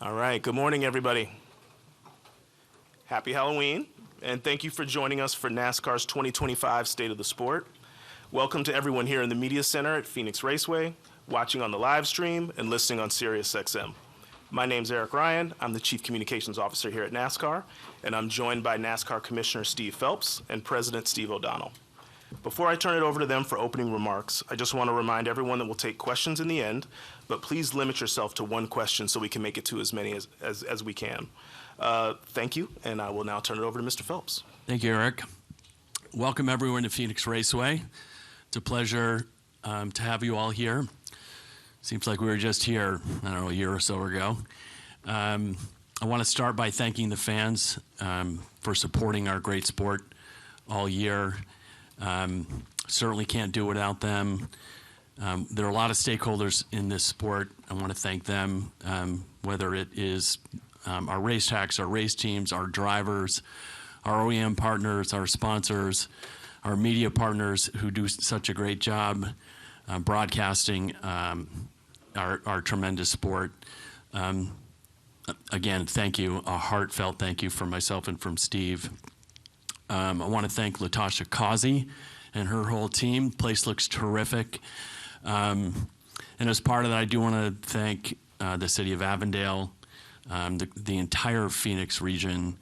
All right, good morning, everybody. Happy Halloween, and thank you for joining us for NASCAR's 2025 State of the Sport. Welcome to everyone here in the Media Center at Phoenix Raceway, watching on the live stream and listening on SiriusXM. My name's Eric Ryan. I'm the Chief Communications Officer here at NASCAR, and I'm joined by NASCAR Commissioner Steve Phelps and President Steve O'Donnell. Before I turn it over to them for opening remarks, I just want to remind everyone that we'll take questions in the end, but please limit yourself to one question so we can make it to as many as we can. Thank you, and I will now turn it over to Mr. Phelps. Thank you, Eric. Welcome, everyone, to Phoenix Raceway. It's a pleasure to have you all here. Seems like we were just here, I don't know, a year or so ago. I want to start by thanking the fans for supporting our great sport all year. Certainly can't do without them. There are a lot of stakeholders in this sport. I want to thank them, whether it is our race tracks, our race teams, our drivers, our OEM partners, our sponsors, our media partners who do such a great job broadcasting our tremendous sport. Again, thank you, a heartfelt thank you from myself and from Steve. I want to thank Latasha Causey and her whole team. The place looks terrific. And as part of that, I do want to thank the city of Avondale, the entire Phoenix region.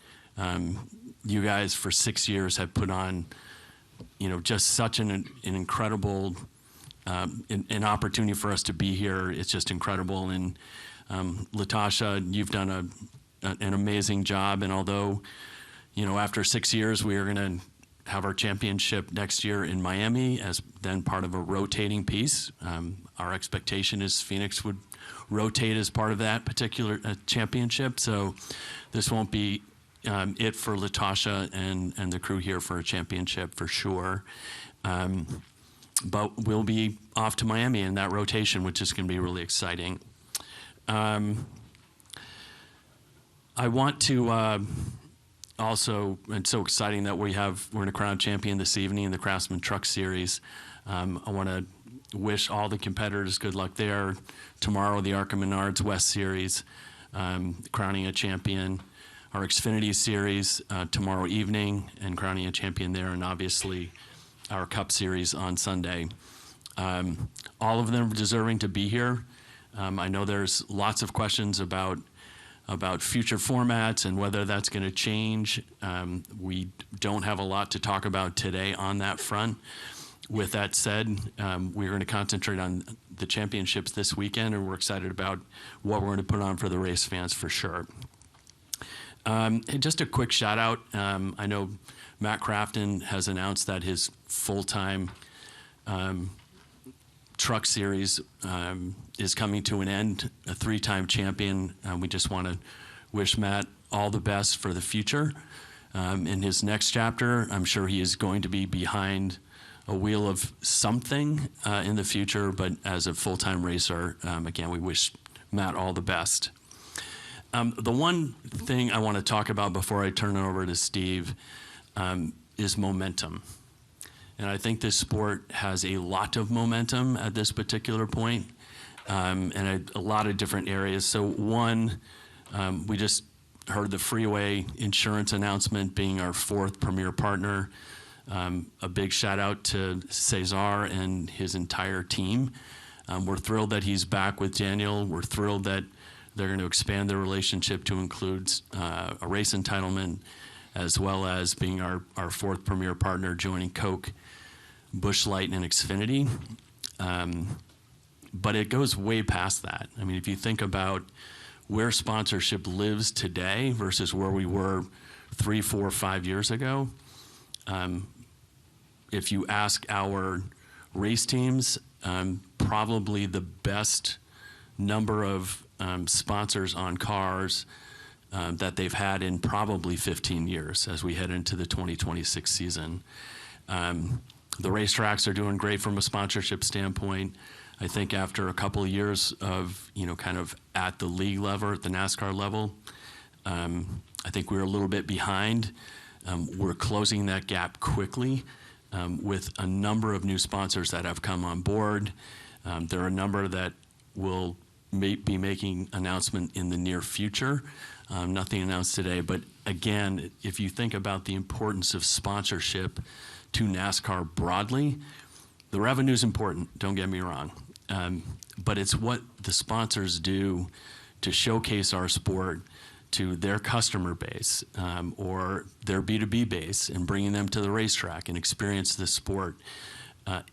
You guys, for 6 years, have put on, just such an incredible an opportunity for us to be here. It's just incredible. And Latasha, you've done an amazing job. And although, after 6 years, we are going to have our championship next year in Miami as then part of a rotating piece. Our expectation is Phoenix would rotate as part of that particular championship. So this won't be it for Latasha and the crew here for a championship for sure. But we'll be off to Miami in that rotation, which is going to be really exciting. I want to also, it's so exciting that we're going to crown champion this evening in the Craftsman Truck Series. I want to wish all the competitors good luck there. Tomorrow, the ARCA Menards West Series, crowning a champion. Our Xfinity Series tomorrow evening and crowning a champion there, and obviously our Cup Series on Sunday. All of them deserving to be here. I know there's lots of questions about future formats and whether that's going to change. We don't have a lot to talk about today on that front. With that said, we're going to concentrate on the championships this weekend, and we're excited about what we're going to put on for the race fans for sure. Just a quick shout out. I know Matt Crafton has announced that his full-time truck series is coming to an end, a 3-time champion. We just want to wish Matt all the best for the future. In his next chapter, I'm sure he is going to be behind a wheel of something in the future, but as a full-time racer, again, we wish Matt all the best. The one thing I want to talk about before I turn it over to Steve is momentum. And I think this sport has a lot of momentum at this particular point, and a lot of different areas. So one, we just heard the Freeway Insurance announcement being our 4th premier partner. A big shout out to Cesar and his entire team. We're thrilled that he's back with Daniel. We're thrilled that they're going to expand their relationship to include a race entitlement, as well as being our 4th premier partner, joining Coke, Busch Light, and Xfinity. But it goes way past that. I mean, if you think about where sponsorship lives today versus where we were 3, 4, 5 years ago, if you ask our race teams, probably the best number of sponsors on cars that they've had in probably 15 years as we head into the 2026 season. The racetracks are doing great from a sponsorship standpoint. I think after a couple of years of, kind of at the league level, at the NASCAR level, I think we're a little bit behind. We're closing that gap quickly with a number of new sponsors that have come on board. There are a number that will may be making announcement in the near future. Nothing announced today, but again, if you think about the importance of sponsorship to NASCAR broadly, the revenue is important, don't get me wrong, but it's what the sponsors do to showcase our sport to their customer base or their B2B base and bringing them to the racetrack and experience the sport.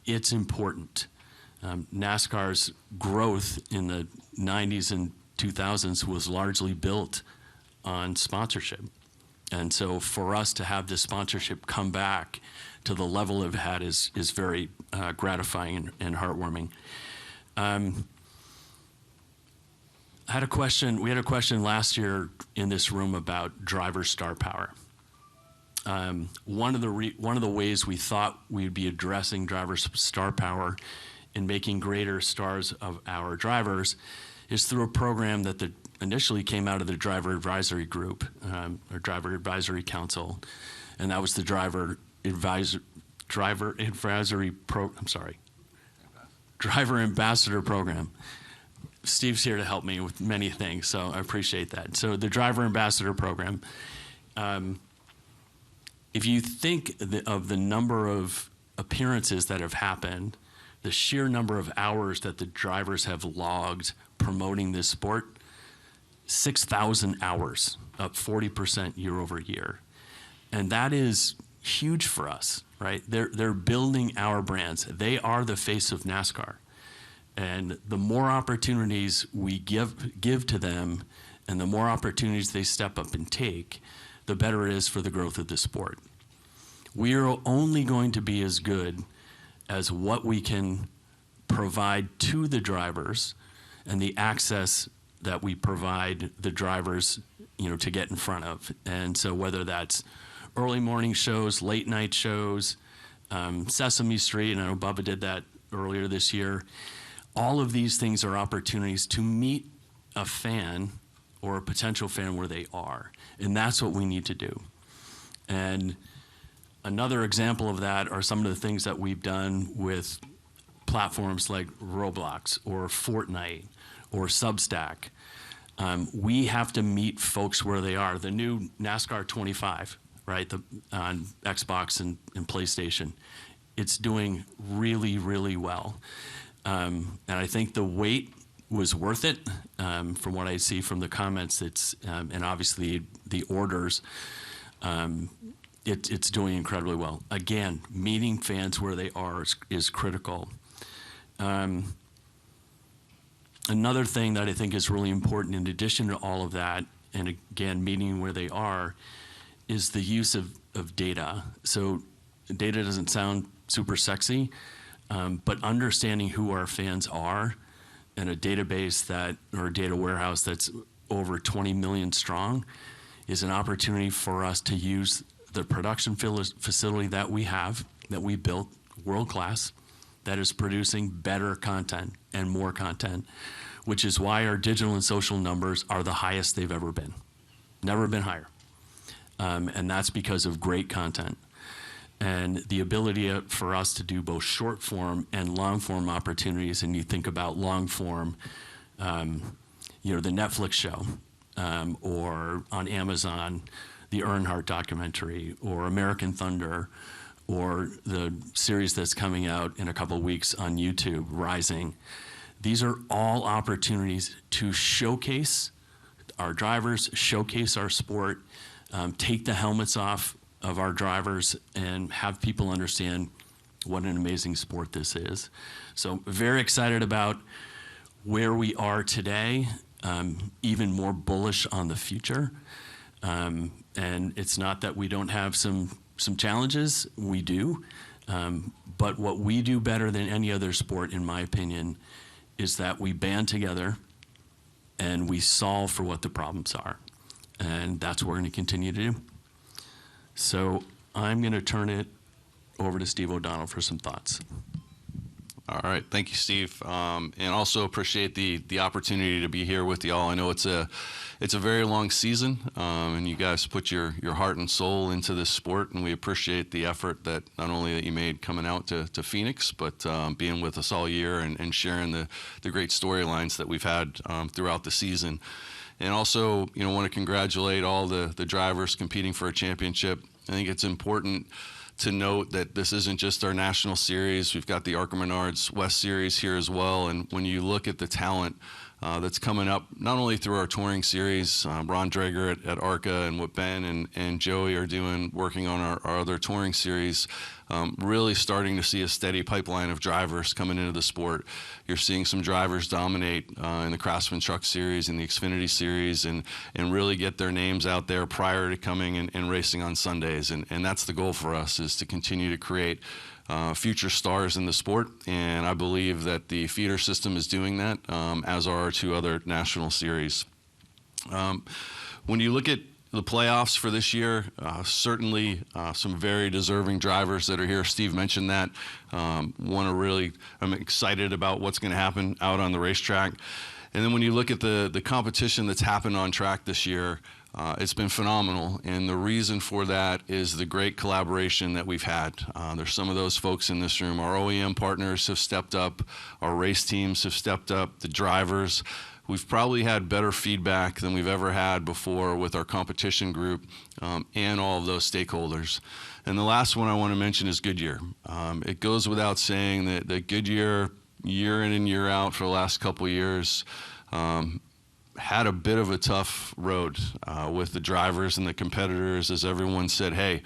It's important. NASCAR's growth in the 90s and 2000s was largely built on sponsorship. And so for us to have this sponsorship come back to the level it had is very gratifying and heartwarming. We had a question last year in this room about driver star power. One of the ways we thought we'd be addressing driver star power and making greater stars of our drivers is through a program that initially came out of the driver advisory group, or driver advisory council, and that was the driver ambassador program. Steve's here to help me with many things, so I appreciate that. So the driver ambassador program, if you think of the number of appearances that have happened, the sheer number of hours that the drivers have logged promoting this sport, 6,000 hours, up 40% year over year. And that is huge for us, right? They're building our brands. They are the face of NASCAR. And the more opportunities we give to them and the more opportunities they step up and take, the better it is for the growth of the sport. We are only going to be as good as what we can provide to the drivers and the access that we provide the drivers, to get in front of. And so whether that's early morning shows, late night shows, Sesame Street, and I know Bubba did that earlier this year, all of these things are opportunities to meet a fan or a potential fan where they are. And that's what we need to do. And another example of that are some of the things that we've done with platforms like Roblox or Fortnite or Substack. We have to meet folks where they are. The new NASCAR 25, right, on Xbox and PlayStation, it's doing really, really well. And I think the wait was worth it. From what I see from the comments, and obviously the orders, it's doing incredibly well. Again, meeting fans where they are is critical. Another thing that I think is really important in addition to all of that, and again, meeting where they are, is the use of data. So data doesn't sound super sexy, but understanding who our fans are and a database or a data warehouse that's over 20 million strong is an opportunity for us to use the production facility that we built, world-class, that is producing better content and more content, which is why our digital and social numbers are the highest they've ever been. Never been higher. And that's because of great content. And the ability for us to do both short form and long form opportunities, and you think about long form, the Netflix show, or on Amazon, the Earnhardt documentary, or American Thunder, or the series that's coming out in a couple of weeks on YouTube, Rising. These are all opportunities to showcase our drivers, showcase our sport, take the helmets off of our drivers, and have people understand what an amazing sport this is. So very excited about where we are today, even more bullish on the future. And it's not that we don't have some challenges, we do. But what we do better than any other sport, in my opinion, is that we band together and we solve for what the problems are. And that's what we're going to continue to do. So I'm going to turn it over to Steve O'Donnell for some thoughts. All right, thank you, Steve, and also appreciate the opportunity to be here with you all. I know it's a very long season, and you guys put your heart and soul into this sport, and we appreciate the effort that not only that you made coming out to Phoenix, but being with us all year and sharing the great storylines that we've had throughout the season. And also, want to congratulate all the drivers competing for a championship. I think it's important to note that this isn't just our national series. We've got the ARCA Menards West Series here as well. And when you look at the talent that's coming up, not only through our touring series, Ron Drager at ARCA and what Ben and Joey are doing, working on our other touring series, really starting to see a steady pipeline of drivers coming into the sport. You're seeing some drivers dominate in the Craftsman Truck Series and the Xfinity Series and really get their names out there prior to coming and racing on Sundays. And that's the goal for us, is to continue to create future stars in the sport, and I believe that the feeder system is doing that, as are our two other national series. When you look at the playoffs for this year, certainly some very deserving drivers that are here. Steve mentioned that. I'm excited about what's going to happen out on the racetrack. And then when you look at the competition that's happened on track this year, it's been phenomenal, and the reason for that is the great collaboration that we've had. There's some of those folks in this room. Our OEM partners have stepped up. Our race teams have stepped up. The drivers. We've probably had better feedback than we've ever had before with our competition group and all of those stakeholders. And the last one I want to mention is Goodyear. It goes without saying that Goodyear, year in and year out for the last couple of years, had a bit of a tough road with the drivers and the competitors, as everyone said, hey,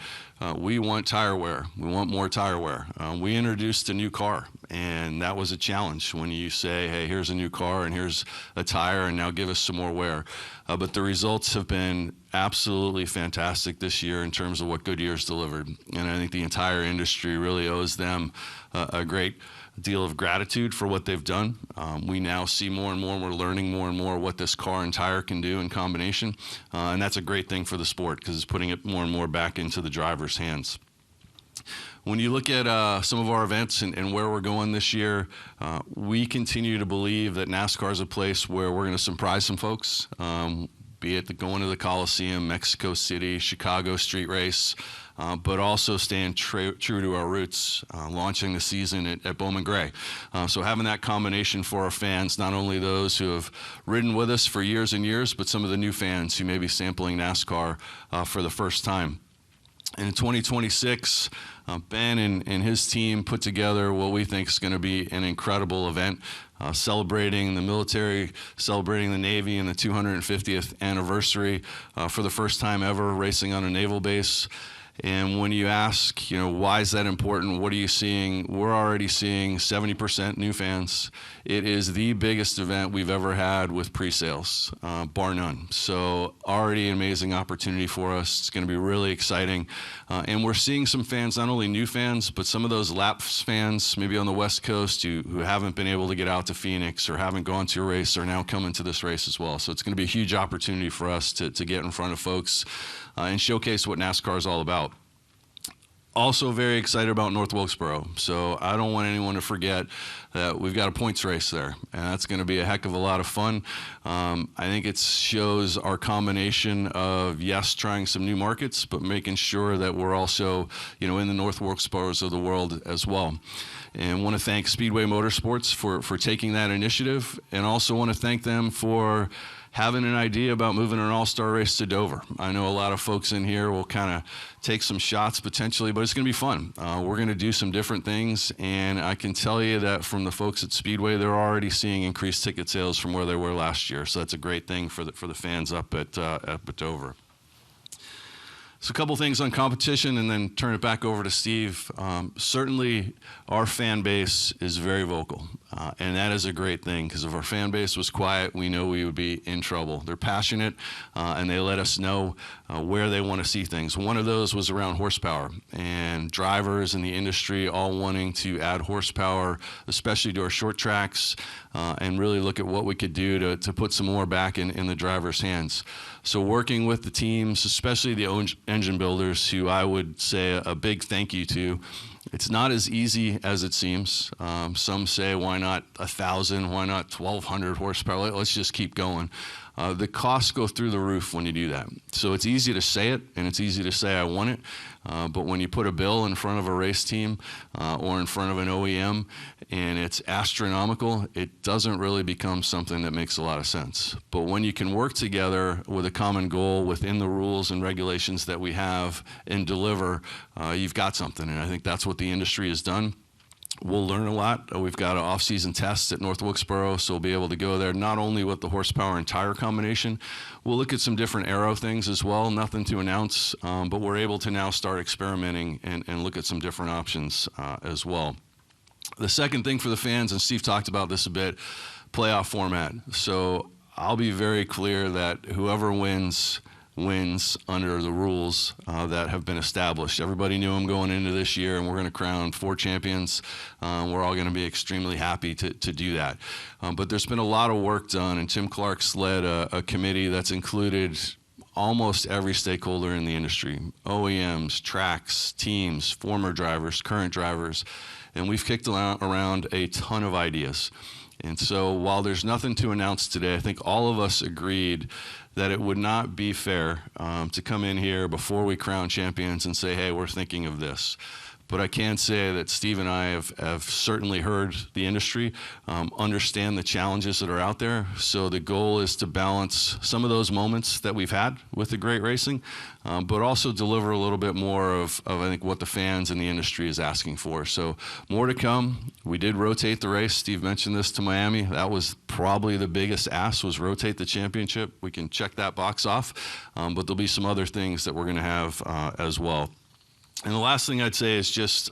we want tire wear. We want more tire wear. We introduced a new car, and that was a challenge when you say, hey, here's a new car and here's a tire, and now give us some more wear. But the results have been absolutely fantastic this year in terms of what Goodyear's delivered. And I think the entire industry really owes them a great deal of gratitude for what they've done. We now see more and more, and we're learning more and more what this car and tire can do in combination. And that's a great thing for the sport, because it's putting it more and more back into the driver's hands. When you look at some of our events and where we're going this year, we continue to believe that NASCAR is a place where we're going to surprise some folks, be it going to the Coliseum, Mexico City, Chicago Street Race, but also staying true to our roots, launching the season at Bowman Gray. So having that combination for our fans, not only those who have ridden with us for years and years, but some of the new fans who may be sampling NASCAR for the first time. And in 2026, Ben and his team put together what we think is going to be an incredible event, celebrating the military, celebrating the Navy and the 250th anniversary for the first time ever racing on a naval base. And when you ask, why is that important? What are you seeing? We're already seeing 70% new fans. It is the biggest event we've ever had with pre-sales, bar none. So already an amazing opportunity for us. It's going to be really exciting. And we're seeing some fans, not only new fans, but some of those lapsed fans, maybe on the West Coast, who haven't been able to get out to Phoenix or haven't gone to a race, are now coming to this race as well. So it's going to be a huge opportunity for us to get in front of folks and showcase what NASCAR is all about. Also very excited about North Wilkesboro. So I don't want anyone to forget that we've got a points race there, and that's going to be a heck of a lot of fun. I think it shows our combination of, yes, trying some new markets, but making sure that we're also, in the North Wilkesboros of the world as well. And want to thank Speedway Motorsports for taking that initiative, and also want to thank them for having an idea about moving an all-star race to Dover. I know a lot of folks in here will kind of take some shots potentially, but it's going to be fun. We're going to do some different things, and I can tell you that from the folks at Speedway, they're already seeing increased ticket sales from where they were last year. So that's a great thing for the fans up at Dover. So a couple things on competition, and then turn it back over to Steve. Certainly, our fan base is very vocal, and that is a great thing, because if our fan base was quiet, we know we would be in trouble. They're passionate, and they let us know where they want to see things. One of those was around horsepower, and drivers in the industry all wanting to add horsepower, especially to our short tracks, and really look at what we could do to put some more back in the driver's hands. So working with the teams, especially the engine builders, who I would say a big thank you to. It's not as easy as it seems. Some say, why not 1,000? Why not 1,200 horsepower? Let's just keep going. The costs go through the roof when you do that. So it's easy to say it, and it's easy to say I want it. But when you put a bill in front of a race team or in front of an OEM and it's astronomical, it doesn't really become something that makes a lot of sense. But when you can work together with a common goal within the rules and regulations that we have and deliver, you've got something. And I think that's what the industry has done. We'll learn a lot. We've got an off-season test at North Wilkesboro, so we'll be able to go there not only with the horsepower and tire combination. We'll look at some different aero things as well, nothing to announce, but we're able to now start experimenting and look at some different options as well. The second thing for the fans, and Steve talked about this a bit, playoff format. So I'll be very clear that whoever wins under the rules that have been established. Everybody knew them going into this year, and we're going to crown 4 champions. We're all going to be extremely happy to do that. But there's been a lot of work done, and Tim Clark's led a committee that's included almost every stakeholder in the industry, OEMs, tracks, teams, former drivers, current drivers, and we've kicked around a ton of ideas. And so while there's nothing to announce today, I think all of us agreed that it would not be fair to come in here before we crown champions and say, hey, we're thinking of this. But I can say that Steve and I have certainly heard the industry, understand the challenges that are out there. So the goal is to balance some of those moments that we've had with the great racing, but also deliver a little bit more of I think, what the fans and the industry is asking for. So more to come. We did rotate the race. Steve mentioned this to Miami. That was probably the biggest ask, was rotate the championship. We can check that box off, but there'll be some other things that we're going to have as well. And the last thing I'd say is just,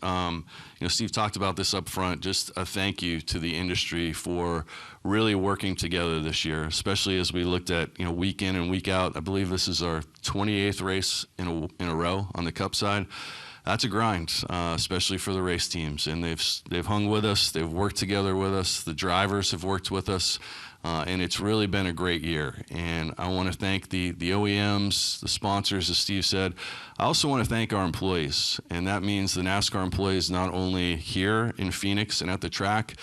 Steve talked about this up front, just a thank you to the industry for really working together this year, especially as we looked at, week in and week out. I believe this is our 28th race in a row on the Cup side. That's a grind, especially for the race teams. And they've hung with us. They've worked together with us. The drivers have worked with us. And it's really been a great year. And I want to thank the OEMs, the sponsors, as Steve said. I also want to thank our employees. And that means the NASCAR employees not only here in Phoenix and at the track,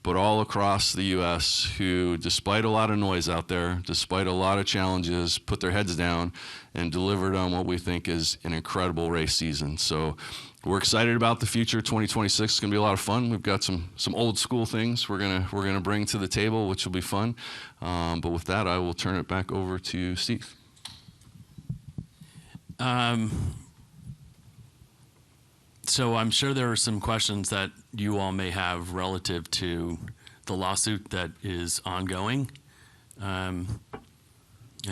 but all across the U.S. who, despite a lot of noise out there, despite a lot of challenges, put their heads down and delivered on what we think is an incredible race season. So we're excited about the future. 2026 is going to be a lot of fun. We've got some old school things we're gonna bring to the table, which will be fun. But with that, I will turn it back over to Steve. So I'm sure there are some questions that you all may have relative to the lawsuit that is ongoing. I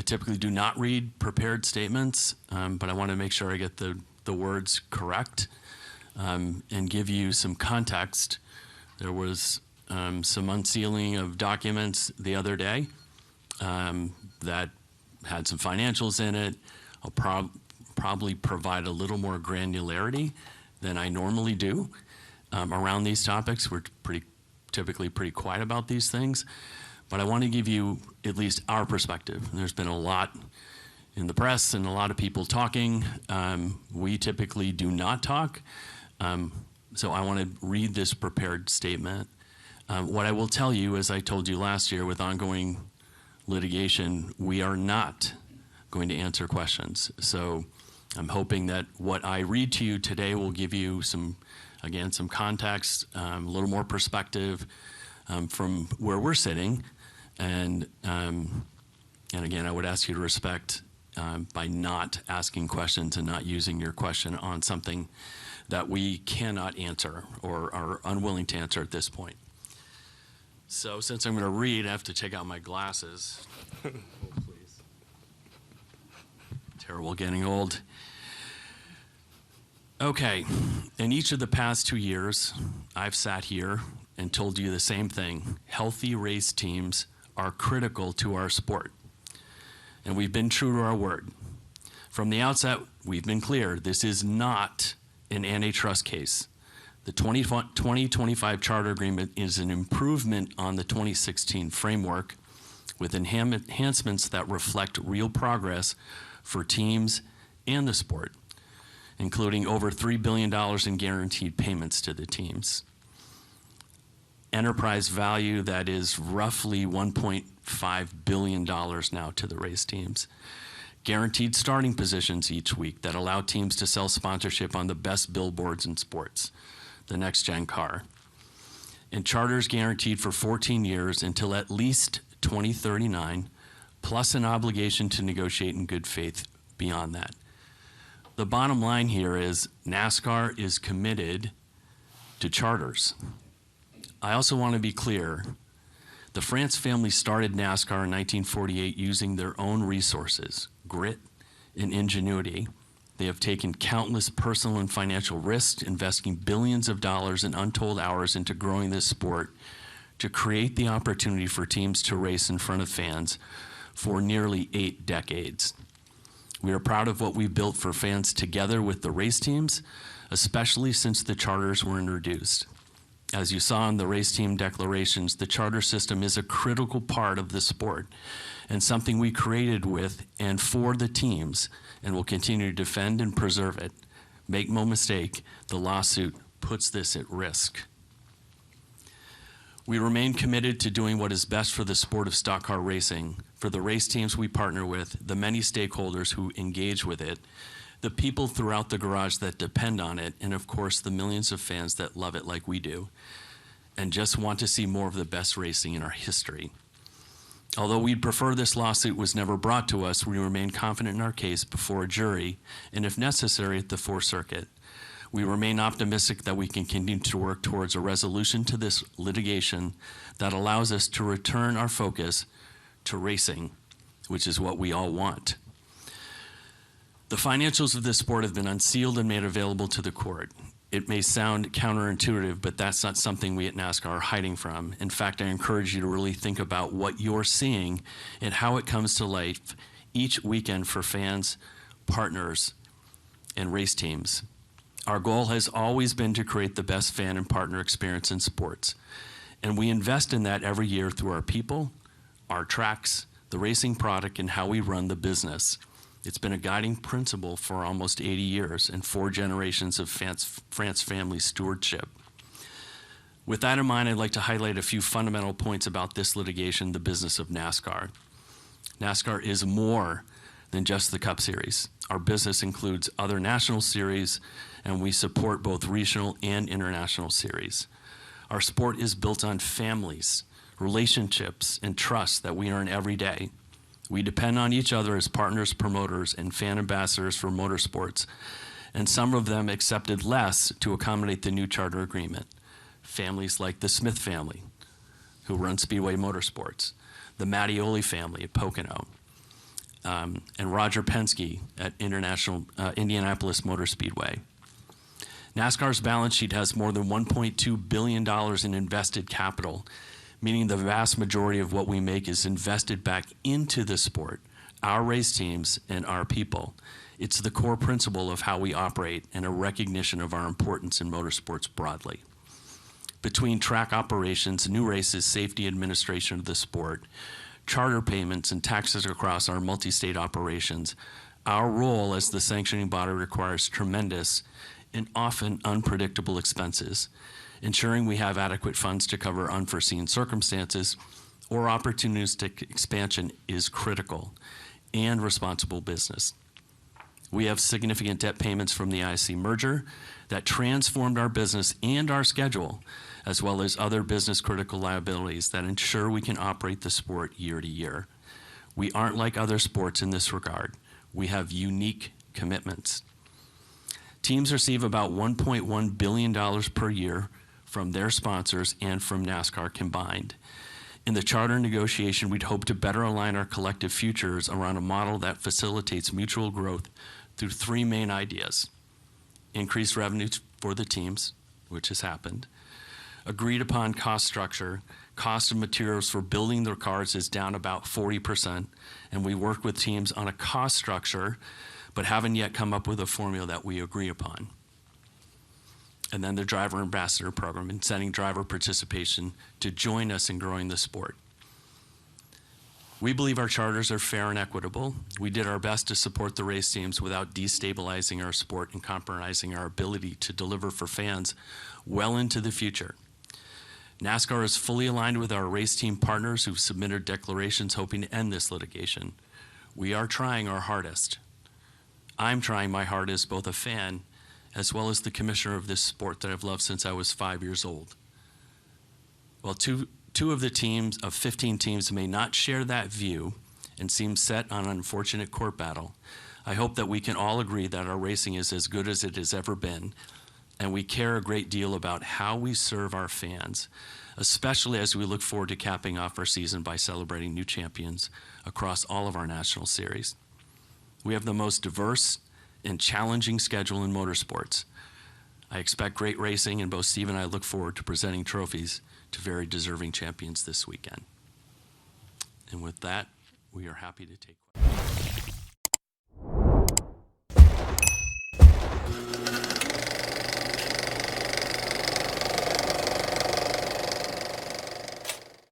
typically do not read prepared statements, but I want to make sure I get the words correct and give you some context. There was some unsealing of documents the other day that had some financials in it. I'll probably provide a little more granularity than I normally do around these topics. We're typically pretty quiet about these things, but I want to give you at least our perspective. There's been a lot in the press and a lot of people talking. We typically do not talk, so I want to read this prepared statement. What I will tell you, as I told you last year with ongoing litigation, we are not going to answer questions. So I'm hoping that what I read to you today will give you some context, a little more perspective from where we're sitting. And again, I would ask you to respect by not asking questions and not using your question on something that we cannot answer or are unwilling to answer at this point. So since I'm going to read, I have to take out my glasses. Oh, please. Terrible getting old. Okay, in each of the past 2 years, I've sat here and told you the same thing. Healthy race teams are critical to our sport. And we've been true to our word. From the outset, we've been clear, this is not an antitrust case. The 2025 Charter Agreement is an improvement on the 2016 framework, with enhancements that reflect real progress for teams and the sport, including over $3 billion in guaranteed payments to the teams. Enterprise value that is roughly $1.5 billion now to the race teams. Guaranteed starting positions each week that allow teams to sell sponsorship on the best billboards in sports, the next-gen car. And charters guaranteed for 14 years until at least 2039, plus an obligation to negotiate in good faith beyond that. The bottom line here is NASCAR is committed to charters. I also want to be clear, the France family started NASCAR in 1948 using their own resources, grit and ingenuity. They have taken countless personal and financial risks, investing billions of dollars and untold hours into growing this sport to create the opportunity for teams to race in front of fans for nearly 8 decades. We are proud of what we've built for fans together with the race teams, especially since the charters were introduced. As you saw in the race team declarations, the charter system is a critical part of the sport and something we created with and for the teams and will continue to defend and preserve it. Make no mistake, the lawsuit puts this at risk. We remain committed to doing what is best for the sport of stock car racing, for the race teams we partner with, the many stakeholders who engage with it, the people throughout the garage that depend on it, and of course the millions of fans that love it like we do, and just want to see more of the best racing in our history. Although we'd prefer this lawsuit was never brought to us, we remain confident in our case before a jury, and if necessary, at the Fourth Circuit. We remain optimistic that we can continue to work towards a resolution to this litigation that allows us to return our focus to racing, which is what we all want. The financials of this sport have been unsealed and made available to the court. It may sound counterintuitive, but that's not something we at NASCAR are hiding from. In fact, I encourage you to really think about what you're seeing and how it comes to life each weekend for fans, partners, and race teams. Our goal has always been to create the best fan and partner experience in sports, and we invest in that every year through our people, our tracks, the racing product, and how we run the business. It's been a guiding principle for almost 80 years and 4 generations of France family stewardship. With that in mind, I'd like to highlight a few fundamental points about this litigation, the business of NASCAR. NASCAR is more than just the Cup Series. Our business includes other national series, and we support both regional and international series. Our sport is built on families, relationships, and trust that we earn every day. We depend on each other as partners, promoters, and fan ambassadors for motorsports, and some of them accepted less to accommodate the new charter agreement. Families like the Smith family, who run Speedway Motorsports, the Mattioli family at Pocono, and Roger Penske at Indianapolis Motor Speedway. NASCAR's balance sheet has more than $1.2 billion in invested capital, meaning the vast majority of what we make is invested back into the sport, our race teams, and our people. It's the core principle of how we operate and a recognition of our importance in motorsports broadly. Between track operations, new races, safety administration of the sport, charter payments, and taxes across our multi-state operations, our role as the sanctioning body requires tremendous and often unpredictable expenses. Ensuring we have adequate funds to cover unforeseen circumstances or opportunistic expansion is critical and responsible business. We have significant debt payments from the IC merger that transformed our business and our schedule, as well as other business critical liabilities that ensure we can operate the sport year to year. We aren't like other sports in this regard. We have unique commitments. Teams receive about $1.1 billion per year from their sponsors and from NASCAR combined. In the charter negotiation, we'd hope to better align our collective futures around a model that facilitates mutual growth through 3 main ideas: increased revenues for the teams, which has happened, agreed upon cost structure, cost of materials for building their cars is down about 40%, and we work with teams on a cost structure, but haven't yet come up with a formula that we agree upon. And then the driver ambassador program, incenting driver participation to join us in growing the sport. We believe our charters are fair and equitable. We did our best to support the race teams without destabilizing our sport and compromising our ability to deliver for fans well into the future. NASCAR is fully aligned with our race team partners who've submitted declarations hoping to end this litigation. We are trying our hardest. I'm trying my hardest, both a fan as well as the commissioner of this sport that I've loved since I was 5 years old. While two of the teams of 15 teams may not share that view and seem set on an unfortunate court battle, I hope that we can all agree that our racing is as good as it has ever been, and we care a great deal about how we serve our fans, especially as we look forward to capping off our season by celebrating new champions across all of our national series. We have the most diverse and challenging schedule in motorsports. I expect great racing, and both Steve and I look forward to presenting trophies to very deserving champions this weekend. And with that, we are happy to take questions.